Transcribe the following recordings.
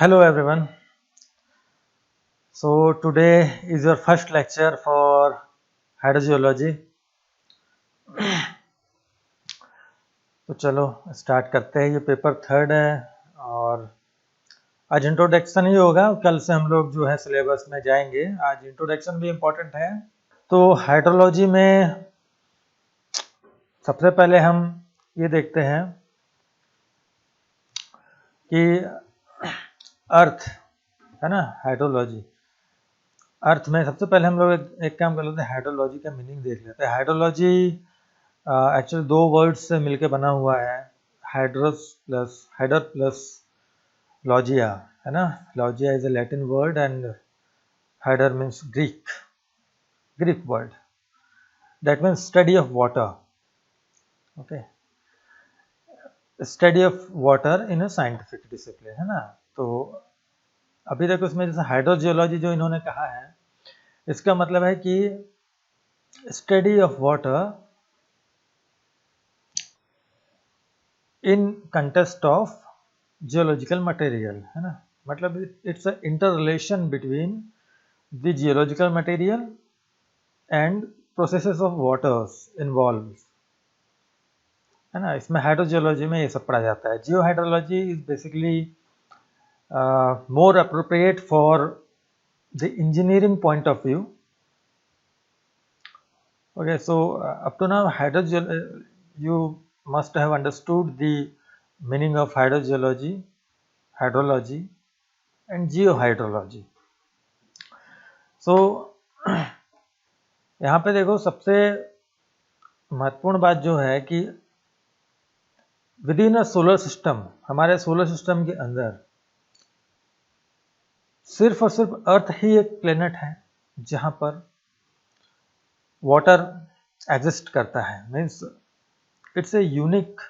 Hello everyone. So today is your first lecture for hydrogeology. तो चलो start करते हैं। ये पेपर थर्ड है और आज इंट्रोडक्शन ही होगा। कल से हम लोग जो है सिलेबस में जाएंगे। आज इंट्रोडक्शन भी इम्पोर्टेंट है। तो हाइड्रोलॉजी में सबसे पहले हम ये देखते हैं कि अर्थ है ना, हाइड्रोलॉजी। अर्थ में सबसे पहले हम लोग एक काम कर लेते हैं, हाइड्रोलॉजी का मीनिंग देख लेते हैं। हाइड्रोलॉजी एक्चुअली दो वर्ड्स से मिलकर बना हुआ है, हाइडर प्लस लॉजिया, है ना। लॉजिया is a Latin word and हाइडर means Greek word that means study of water. Okay, study of water in a scientific discipline, है ना। तो अभी तक उसमें जैसे हाइड्रोजियोलॉजी जो इन्होंने कहा है, इसका मतलब है कि study of water in contest of geological material, है ना। मतलब it's a inter relation between the geological material and processes of waters involve, है ना। इसमें हाइड्रोजियोलॉजी में ये सब पढ़ा जाता है। Geo hydrology is basically more appropriate for the engineering point of view. Okay, so up to now you must have understood the meaning of hydrogeology, hydrology and geohydrology. So यहाँ पे देखो, सबसे महत्वपूर्ण बात जो है कि with in a solar system, हमारे सोलर सिस्टम के अंदर सिर्फ और सिर्फ अर्थ ही एक प्लेनेट है जहाँ पर वाटर एग्जिस्ट करता है। Means it's a unique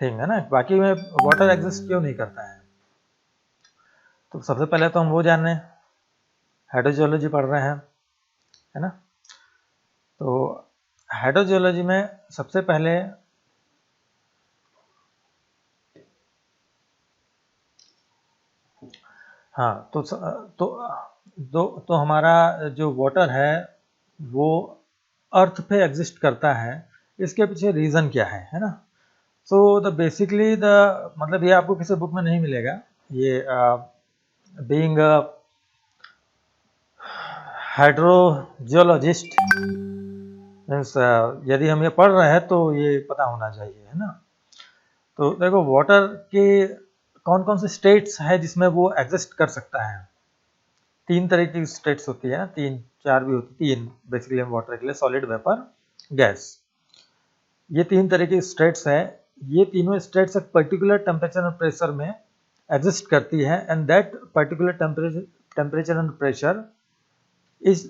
thing, है ना। बाकी में वाटर एग्जिस्ट क्यों नहीं करता है? तो सबसे पहले तो हम वो जान रहे हैं, हाइड्रोजियोलॉजी पढ़ रहे हैं, है ना। तो हाइड्रोजियोलॉजी में सबसे पहले हाँ, तो हमारा जो वाटर है वो अर्थ पे एग्जिस्ट करता है। इसके पीछे रीज़न क्या है ना। सो द बेसिकली द मतलब ये आपको किसी बुक में नहीं मिलेगा। ये बीइंग अ हाइड्रोजियोलॉजिस्ट मीन्स यदि हम ये पढ़ रहे हैं तो ये पता होना चाहिए, है ना। तो देखो, वाटर के कौन कौन से स्टेट्स है जिसमें वो एग्जिस्ट कर सकता है। तीन तरह की स्टेट्स होती है, तीन चार भी होती, तीन बेसिकली हम वाटर के लिए, सॉलिड, वेपर, गैस। ये तीन तरह की स्टेट्स है। ये तीनों स्टेट्स एक पर्टिकुलर टेम्परेचर एंड प्रेशर में एग्जिस्ट करती है and that particular temperature and pressure is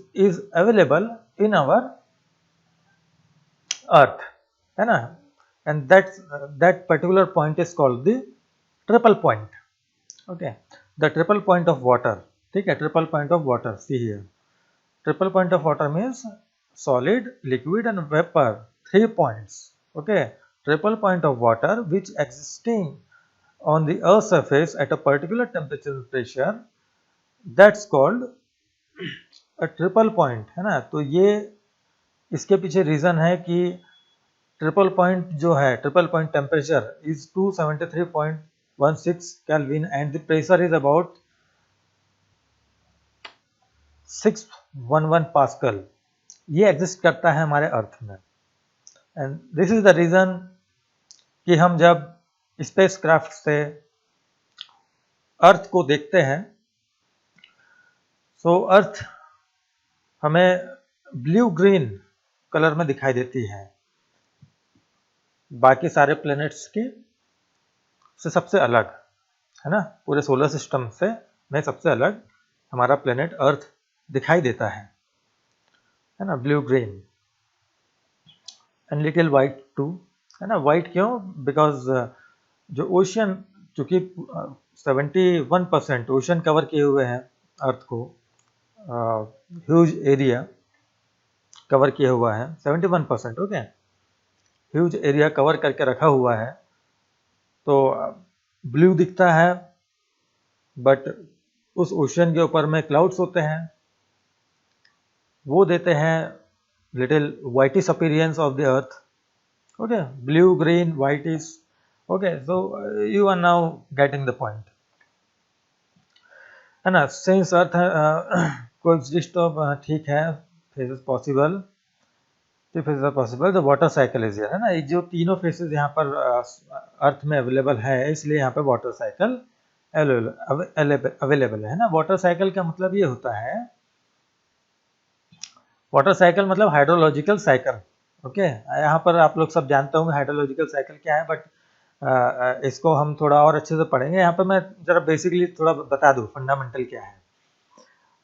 available in our earth, है ना। and that particular point is called the triple point. Okay, the triple point of water, ठीक है। triple point of water, see here, triple point of water means solid, liquid and vapor, 3 points. Okay, triple point of water which existing on the earth surface at a particular temperature and pressure, that's called triple point, है ना। तो ये इसके पीछे reason है कि triple point जो है, triple point temperature is 273.16 kelvin and the pressure is about 611 pascal. ये एग्जिस्ट करता है हमारे अर्थ में and this is the reason कि हम जब स्पेस क्राफ्ट से अर्थ को देखते हैं तो अर्थ हमें ब्लू ग्रीन कलर में दिखाई देती है, बाकी सारे प्लैनेट्स के से सबसे अलग, है ना। पूरे सोलर सिस्टम से में सबसे अलग हमारा प्लैनेट अर्थ दिखाई देता है ना, blue green and little white too, है ना। वाइट क्यों? बिकॉज जो ओशियन, चूंकि 71% ओशन कवर किए हुए हैं अर्थ को, ह्यूज एरिया कवर किया हुआ है, 71%। ओके, ह्यूज एरिया कवर करके रखा हुआ है, तो ब्लू दिखता है बट उस ओशन के ऊपर में क्लाउड्स होते हैं, वो देते हैं little whitish appearance of the earth. Okay, blue, green, whitish. Okay, so you are now getting the point, है ना. since earth coexist तो ठीक है, phases possible, तो phases are possible, the water cycle is here, है ना. ये जो तीनों phases यहाँ पर अर्थ में अवेलेबल है, इसलिए यहाँ पे वाटर साइकिल अवेलेबल है ना. वाटर साइकिल का मतलब ये होता है, वाटर साइकिल मतलब हाइड्रोलॉजिकल साइकिल. ओके, यहाँ पर आप लोग सब जानते होंगे हाइड्रोलॉजिकल साइकिल क्या है, बट इसको हम थोड़ा और अच्छे से पढ़ेंगे. यहाँ पर मैं जरा बेसिकली थोड़ा बता दूँ फंडामेंटल क्या है.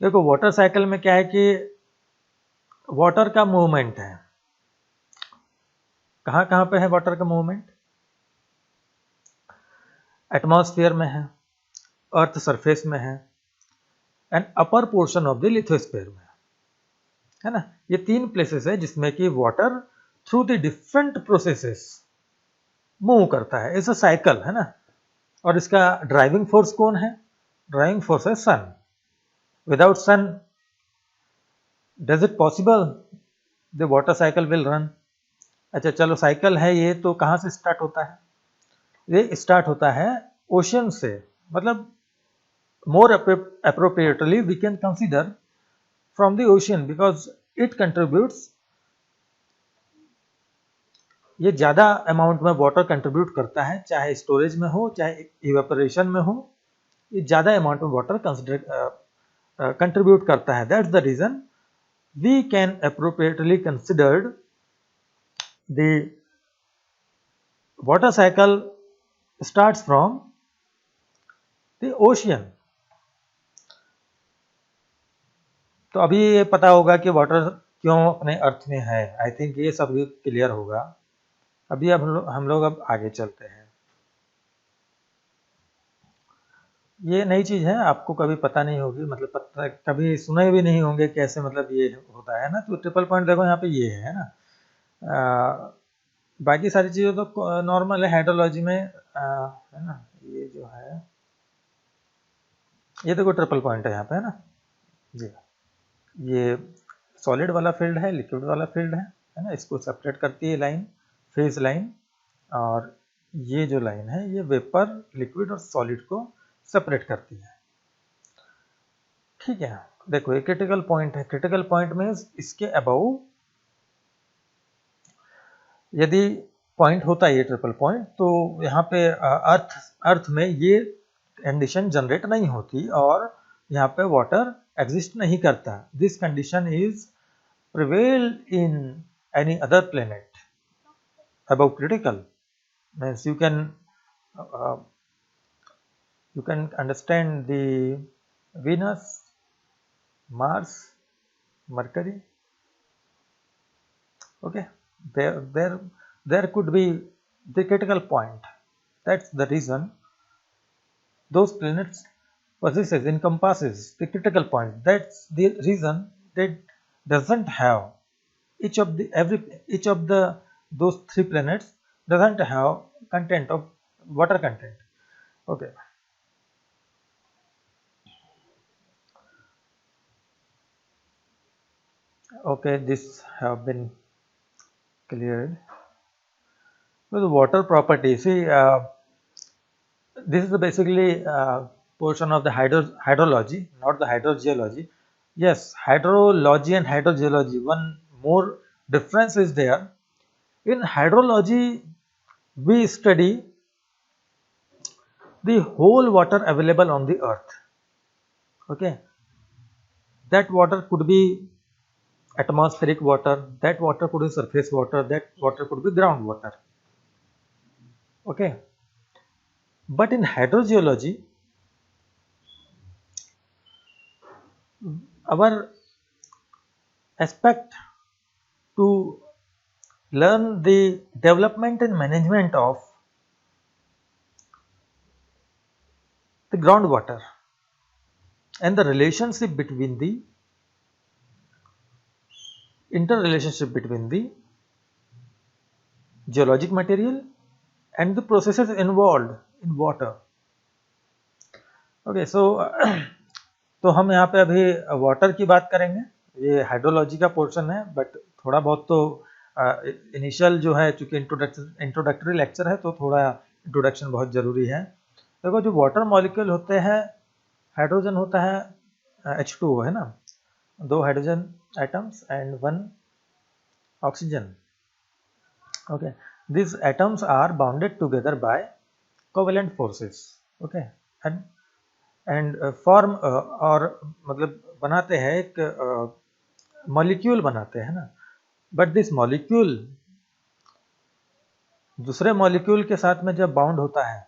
देखो, वाटर साइकिल में क्या है कि वाटर का मूवमेंट है. कहाँ कहाँ पे है वाटर का मूवमेंट? एटमॉस्फेयर में है, अर्थ सरफेस में है, and upper portion of the lithosphere में है ना. ये तीन प्लेसेस है जिसमें कि water through the different processes move करता है. इट्स अ साइकिल, है ना. और इसका ड्राइविंग फोर्स कौन है? ड्राइविंग फोर्स है sun. Without sun does it possible the water cycle will run? अच्छा चलो, साइकिल है ये, तो कहाँ से स्टार्ट होता है? ये स्टार्ट होता है ओशन से. मतलब more appropriately we can consider from the ocean because it contributes, ये ज़्यादा अमाउंट में वाटर कंट्रीब्यूट करता है, चाहे स्टोरेज में हो चाहे इवेपोरेशन में हो, ये ज़्यादा अमाउंट में वाटर कंट्रीब्यूट करता है. That's the reason we can appropriately considered the water cycle starts from the ocean. तो अभी ये पता होगा कि वाटर क्यों अपने अर्थ में है. आई थिंक ये सब क्लियर होगा. अभी अब हम लोग अब आगे चलते हैं. ये नई चीज़ है, आपको कभी पता नहीं होगी, मतलब पता कभी सुने भी नहीं होंगे कैसे मतलब ये होता है ना. तो ट्रिपल पॉइंट देखो यहाँ पे ये है ना. बाकी सारी चीज़ें तो नॉर्मल है हाइड्रोलॉजी में, है ना. ये जो है, ये देखो ट्रिपल पॉइंट है यहाँ पे, है ना जी. ये सॉलिड वाला फील्ड है, लिक्विड वाला फील्ड है ना. इसको सेपरेट करती है लाइन, फेज लाइन. और ये जो लाइन है ये वेपर, लिक्विड और सॉलिड को सेपरेट करती है. ठीक है, देखो ये क्रिटिकल पॉइंट है. क्रिटिकल पॉइंट मीन्स इसके अबव यदि पॉइंट होता है ये ट्रिपल पॉइंट, तो यहाँ पे अर्थ में ये कंडीशन जनरेट नहीं होती और यहाँ पे वाटर एग्जिस्ट नहीं करता. This condition is prevailed in any other planet above critical. Means you can understand the Venus, Mars, Mercury. Okay, there could be the critical point. That's the reason those planets possesses encompasses the critical point. That's the reason they doesn't have each of the those three planets doesn't have content of water content. Okay. Okay, this have been cleared. So the water property, see, this is basically portion of the hydrology, not the hydrogeology. Yes, hydrology and hydrogeology, one more difference is there. In hydrology, we study the whole water available on the earth. Okay, that water could be atmospheric water, that water could be surface water, that water could be groundwater. Okay, but in hydrogeology, our aspect to learn the development and management of the groundwater and the relationship between the interrelationship between the geologic material and the processes involved in water. Okay so तो हम यहाँ पे अभी water की बात करेंगे। ये hydrology का पोर्शन है, बट थोड़ा बहुत तो इनिशियल जो है, चूंकि इंट्रोडक्टरी लेक्चर है तो थोड़ा इंट्रोडक्शन बहुत ज़रूरी है। देखो जो वाटर मॉलिक्यूल होते हैं, हाइड्रोजन होता है H2O है ना, 2 hydrogen atoms and 1 oxygen. Okay, these atoms are bounded together by covalent forces. Okay, and form और मतलब बनाते हैं एक मॉलिक्यूल बनाते हैं ना। बट दिस मॉलिक्यूल दूसरे मॉलिक्यूल के साथ में जब बाउंड होता है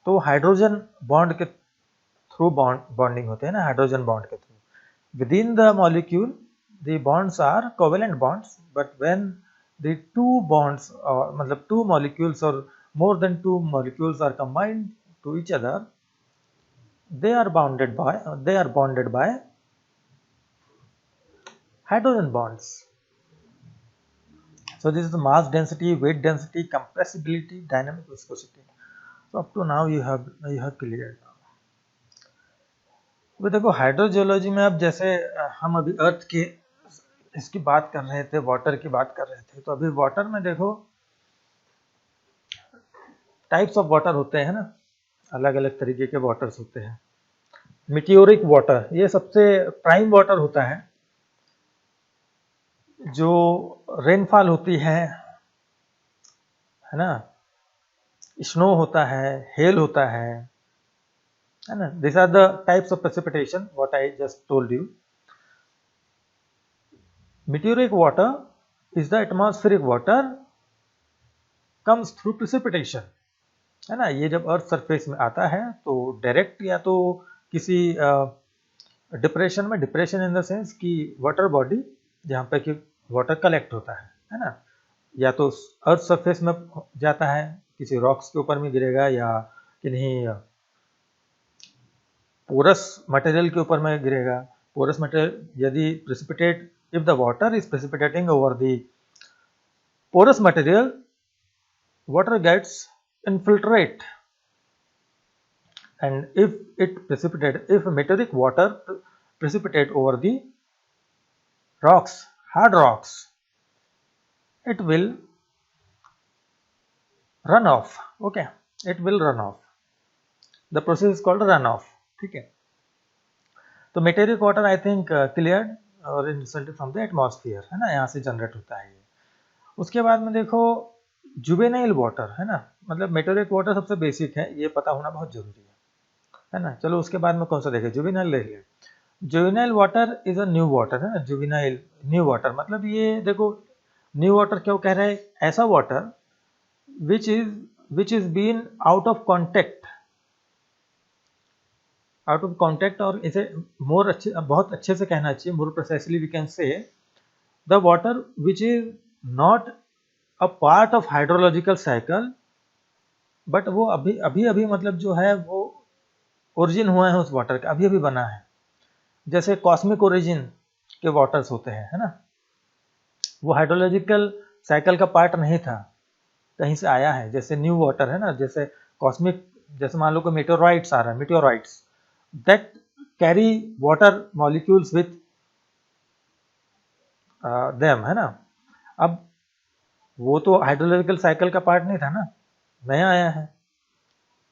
तो हाइड्रोजन बॉन्ड के थ्रू बॉन्डिंग होते हैं ना, हाइड्रोजन बॉन्ड के through. Within the molecule the bonds are covalent bonds, but when the two bonds मतलब two molecules or more than two molecules are combined to each other, they are bonded by hydrogen bonds. So this is the mass density, weight density, compressibility, dynamic viscosity. So up to now you have cleared. वो देखो hydrogeology में अब जैसे हम अभी अर्थ के इसकी बात कर रहे थे, वाटर की बात कर रहे थे, तो अभी वाटर में देखो टाइप्स ऑफ वाटर होते हैं ना, अलग अलग तरीके के वाटर्स होते हैं। मीटियोरिक वाटर ये सबसे प्राइम वाटर होता है, जो रेनफॉल होती है ना, स्नो होता है, हेल होता है ना। This are the types of precipitation what I just told you. Meteoric water is the atmospheric water comes through precipitation, है ना। ये जब अर्थ सरफेस में आता है तो डायरेक्ट या तो किसी डिप्रेशन में, डिप्रेशन इन द सेंस कि वाटर बॉडी जहाँ पे कि वाटर कलेक्ट होता है ना, या तो अर्थ सरफेस में जाता है, किसी रॉक्स के ऊपर में गिरेगा या किन्हीं पोरस मटेरियल के ऊपर में गिरेगा। पोरस मटेरियल यदि precipitate, if the water is precipitating over the porous material, water gets infiltrate, and if meteoric water precipitate over the rocks, hard rocks, it will run off. Okay, it will run off. The process is called runoff. ठीक है, तो meteoric water I think cleared और resulted from the atmosphere, है ना, यहाँ से generate होता है ये। उसके बाद में देखो जुवेनाइल वाटर, है ना, मतलब मेटेरिक वाटर सबसे बेसिक है, ये पता होना बहुत जरूरी है ना। चलो उसके बाद में कौन सा देखें, जुवेनाइल देख ले। Juvenile water is a new water, है ना। जुवेनाइल न्यू वाटर मतलब ये देखो न्यू वाटर क्यों कह रहे हैं, ऐसा water which is been out of contact, और इसे बहुत अच्छे से कहना चाहिए, more precisely we can say the water which is not a part of hydrological cycle, but वो अभी मतलब जो है वो ओरिजिन हुआ है उस वाटर का, अभी बना है। जैसे कॉस्मिक ओरिजिन के वाटर्स होते हैं, है ना, वो हाइड्रोलॉजिकल साइकिल का पार्ट नहीं था, कहीं से आया है। जैसे न्यू वाटर है ना, जैसे कॉस्मिक, जैसे मान लो कोई मेटेओराइट्स आ रहा है, meteorites that carry water molecules with them, है ना। अब वो तो हाइड्रोलॉजिकल साइकिल का पार्ट नहीं था ना, नया आया है।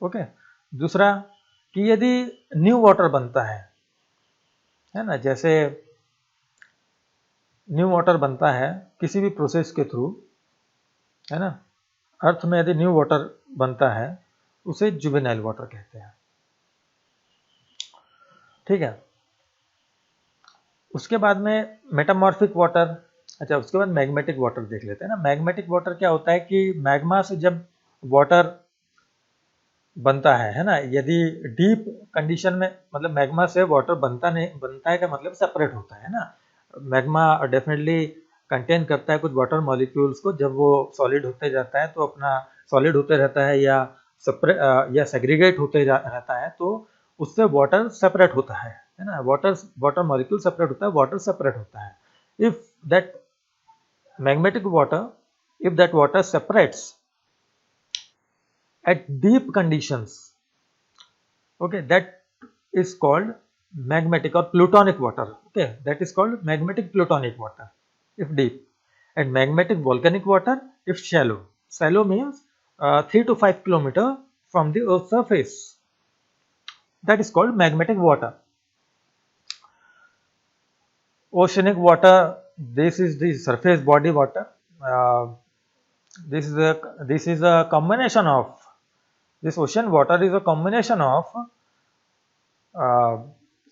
ओके, दूसरा कि यदि न्यू वाटर बनता है ना, जैसे न्यू वाटर बनता है किसी भी प्रोसेस के थ्रू, है ना, अर्थ में यदि न्यू वाटर बनता है उसे जुवेनाइल वाटर कहते हैं, ठीक है। उसके बाद में मेटामॉर्फिक वाटर, अच्छा उसके बाद मैग्मेटिक वाटर देख लेते हैं ना। मैग्मेटिक वाटर क्या होता है कि मैग्मा से जब वाटर बनता है ना, यदि डीप कंडीशन में, मतलब मैग्मा से वाटर बनता है का मतलब सेपरेट होता है ना। मैग्मा डेफिनेटली कंटेन करता है कुछ वाटर मॉलिक्यूल्स को, जब वो सॉलिड होते जाता है तो अपना सॉलिड होते रहता है या सेग्रीगेट होते रहता है, तो उससे वाटर सेपरेट होता है ना। वाटर मॉलिक्यूल सेपरेट होता है, वाटर सेपरेट होता है। If that magmatic water, if that water separates at deep conditions, Okay, that is called magmatic or plutonic water. Okay, that is called magmatic plutonic water if deep, and magmatic volcanic water if shallow. Shallow means 3 to 5 kilometer from the earth's surface. That is called magmatic water. Oceanic water, this is the surface body water. uh, this is a combination of, this ocean water is a combination of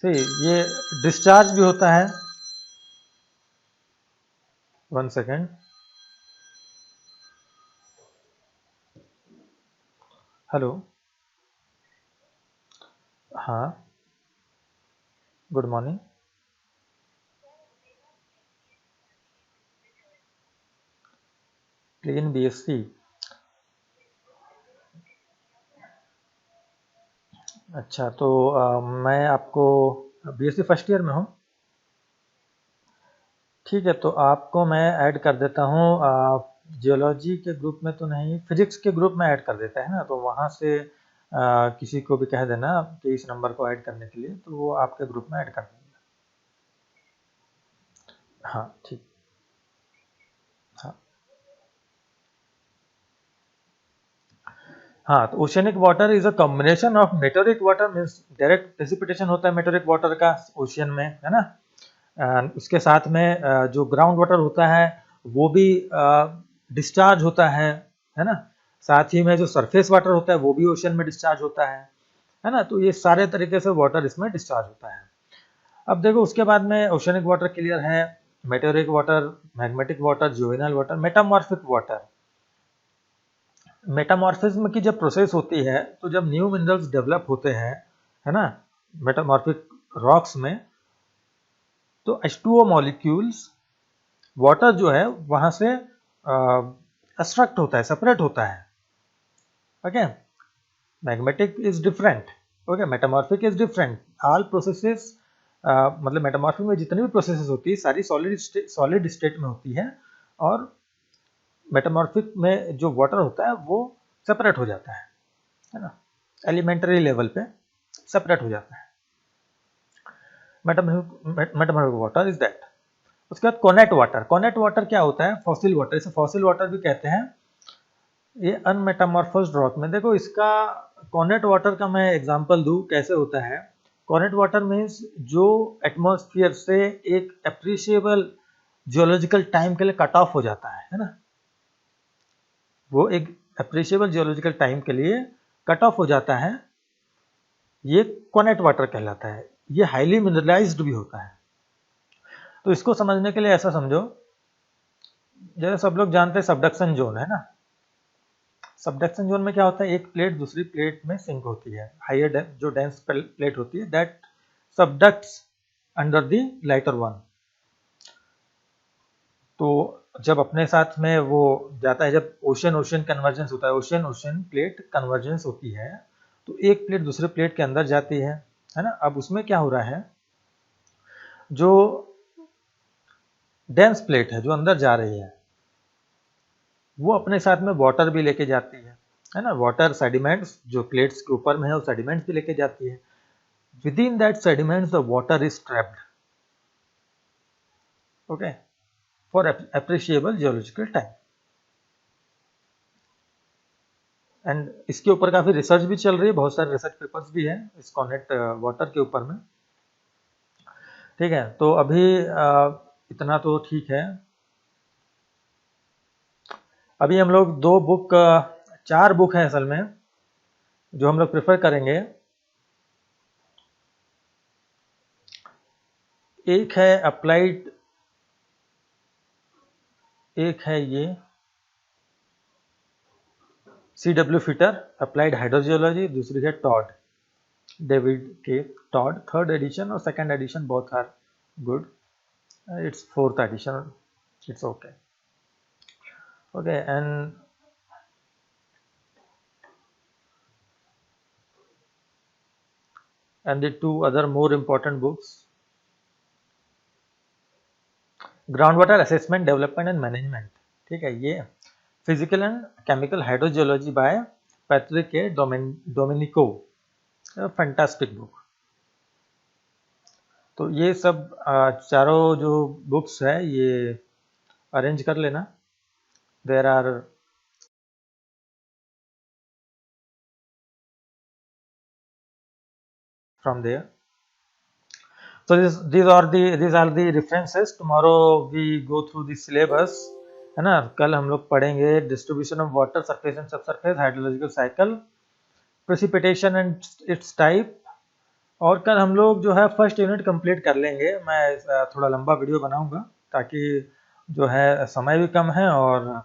see, ये discharge भी होता है. 1 second. Hello. हाँ, good morning. Clean BSc. अच्छा, तो मैं आपको BSc first year में हूँ. ठीक है, तो आपको मैं ऐड कर देता हूँ. जियोलॉजी के ग्रुप में तो नहीं, फिजिक्स के ग्रुप में ऐड कर देता है ना, तो वहाँ से किसी को भी कह देना कि इस नंबर को ऐड करने के लिए, तो वो आपके ग्रुप में ऐड कर देंगे. हाँ, ठीक. हाँ. हाँ, तो oceanic water is a combination of meteoric water, means direct precipitation होता है मेटेरिक वाटर का ओशियन में, है ना. उसके साथ में जो ग्राउंड वाटर होता है वो भी डिस्चार्ज होता है ना. साथ ही में जो सरफेस वाटर होता है वो भी ओशियन में डिस्चार्ज होता है ना. तो ये सारे तरीके से वाटर इसमें डिस्चार्ज होता है. अब देखो, उसके बाद में ओशियनिक वाटर क्लियर है, meteoric water, magmatic water, juvenile water, metamorphic water. Metamorphism की जब प्रोसेस होती है, तो जब न्यू मिनरल्स डेवलप होते हैं, है ना, मेटामॉर्फिक रॉक्स में, तो H2O मॉलिक्यूल्स, वाटर जो है वहां से एक्सट्रैक्ट होता है, सेपरेट होता है. Okay, magmatic is different. Okay, metamorphic is different. All processes, मतलब मेटामॉर्फिक में जितनी भी प्रोसेसेस होती है सारी सॉलिड स्टेट में होती है, और मेटामॉर्फिक में जो वाटर होता है वो सेपरेट हो जाता है ना, एलिमेंट्री लेवल पे सेपरेट हो जाता है. Metamorphic water is that. उसके बाद कोनेट वाटर. कोनेट वाटर क्या होता है? Fossil water. इसे फॉसिल वाटर भी कहते हैं. ये अनमेटामॉर्फोज्ड रॉक में, देखो इसका कोनेट वाटर का मैं एग्जांपल दूं कैसे होता है. कोनेट वाटर मीन्स जो एटमॉस्फेयर से एक अप्रिशिएबल जियोलॉजिकल टाइम के लिए कट ऑफ हो जाता है ना. वो एक अप्रिशिएबल जियोलॉजिकल टाइम के लिए कट ऑफ हो जाता है, ये कोनेट वाटर कहलाता है. ये हाईली मिनरलाइज्ड भी होता है. तो इसको समझने के लिए ऐसा समझो, जैसे सब लोग जानते हैं सबडक्शन जोन है ना. सबडक्शन जोन में क्या होता है, एक प्लेट दूसरी प्लेट में सिंक होती है. हायर जो डेंस प्लेट होती है that subducts under the lighter one. तो जब अपने साथ में वो जाता है, जब ओशन ओशन कन्वर्जेंस होता है, ओशन ओशन प्लेट कन्वर्जेंस होती है, तो एक प्लेट दूसरे प्लेट के अंदर जाती है ना. अब उसमें क्या हो रहा है, जो डेंस प्लेट है जो अंदर जा रही है, वो अपने साथ में वाटर भी लेके जाती है ना. वाटर सेडिमेंट्स जो प्लेट्स के ऊपर में है वो सेडिमेंट्स भी लेके जाती है. With in that sediments the water is trapped, okay, for appreciable geological time. And इसके ऊपर काफी रिसर्च भी चल रही है, बहुत सारे रिसर्च पेपर्स भी हैं इस कोनेट वाटर के ऊपर में. ठीक है, तो अभी इतना तो ठीक है. अभी हम लोग 4 बुक हैं असल में जो हम लोग प्रेफर करेंगे. एक है अप्लाइड, एक है ये CW फिटर अप्लाइड हाइड्रोजियोलॉजी, दूसरी है Todd, David K Todd. Third edition और second edition both are good. It's fourth edition, it's okay. Okay, and the 2 other more important books, ground water assessment, development and management. ठीक है, ये physical and chemical hydrogeology by Patrick K Domenico. Fantastic book. तो ये सब चारों जो books है ये अरेंज कर लेना। There are from there. So these are the references. Tomorrow we go through the syllabus, है ना। कल हम लोग पढ़ेंगे distribution of water, surface and subsurface, hydrological cycle, precipitation and it's type. और कल हम लोग जो है फर्स्ट यूनिट कंप्लीट कर लेंगे। मैं थोड़ा लंबा वीडियो बनाऊंगा ताकि जो है समय भी कम है। और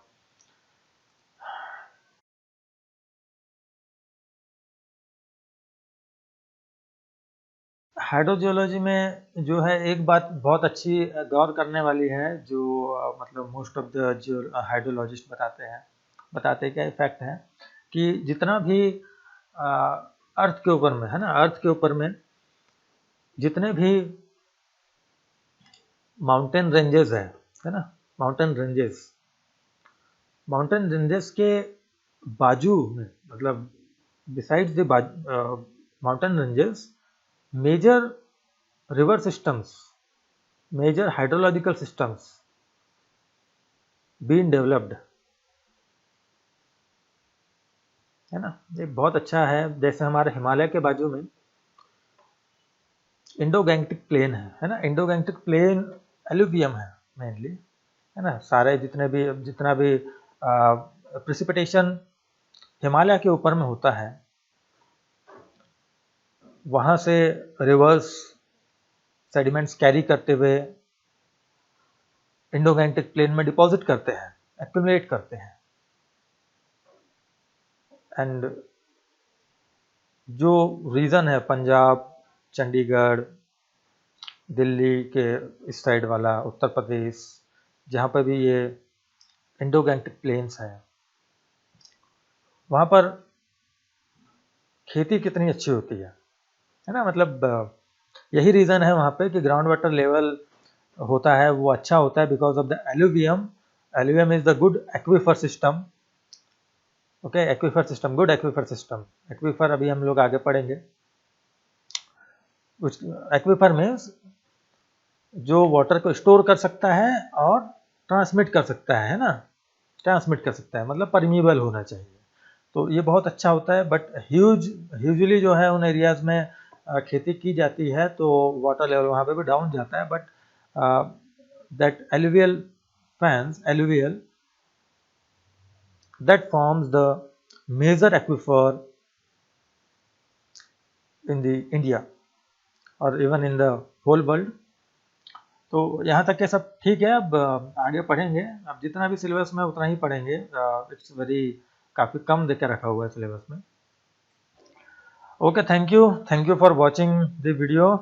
हाइड्रोजियोलॉजी में जो है एक बात बहुत अच्छी गौर करने वाली है, जो मतलब मोस्ट ऑफ द जो हाइड्रोलॉजिस्ट बताते क्या इफेक्ट है कि जितना भी अर्थ के ऊपर में है ना, अर्थ के ऊपर में जितने भी माउंटेन रेंजेस है ना, माउंटेन रेंजेस के बाजू में, मतलब besides the mountain ranges, major river systems, major hydrological systems been developed, है ना। ये बहुत अच्छा है। जैसे हमारे हिमालय के बाजू में इंडो गैंगटिक प्लेन है ना। इंडो गैंगटिक प्लेन एलुवियम है मेनली, है ना। सारे जितना भी प्रेसिपिटेशन हिमालय के ऊपर में होता है, वहां से रिवर्स सेडिमेंट्स कैरी करते हुए इंडो गैंगटिक प्लेन में डिपॉजिट करते हैं, एक्यूमुलेट करते हैं। एंड जो रीजन है पंजाब, चंडीगढ़, दिल्ली के इस साइड वाला, उत्तर प्रदेश, जहाँ पर भी ये इंडो गैंगटिक प्लेन्स हैं, वहाँ पर खेती कितनी अच्छी होती है ना। मतलब यही रीज़न है वहाँ पे कि ग्राउंड वाटर लेवल होता है वो अच्छा होता है because of the alluvium. Alluvium is the good aquifer system. Okay, aquifer system, good aquifer system. Aquifer अभी हम लोग आगे पढ़ेंगे। एक्वीफर मीन्स जो वाटर को स्टोर कर सकता है और ट्रांसमिट कर सकता है ना। ट्रांसमिट कर सकता है मतलब परमीबल होना चाहिए। तो ये बहुत अच्छा होता है। बट ह्यूजली जो है उन एरियाज में खेती की जाती है तो वाटर लेवल वहाँ पे भी डाउन जाता है। But that alluvial that forms the major aquifer in the India और even in the whole world. तो यहाँ तक के सब ठीक है। अब आगे पढ़ेंगे। अब जितना भी सिलेबस में उतना ही पढ़ेंगे। इट्स वेरी काफ़ी कम देकर रखा हुआ है सिलेबस में। Okay, thank you for watching the video.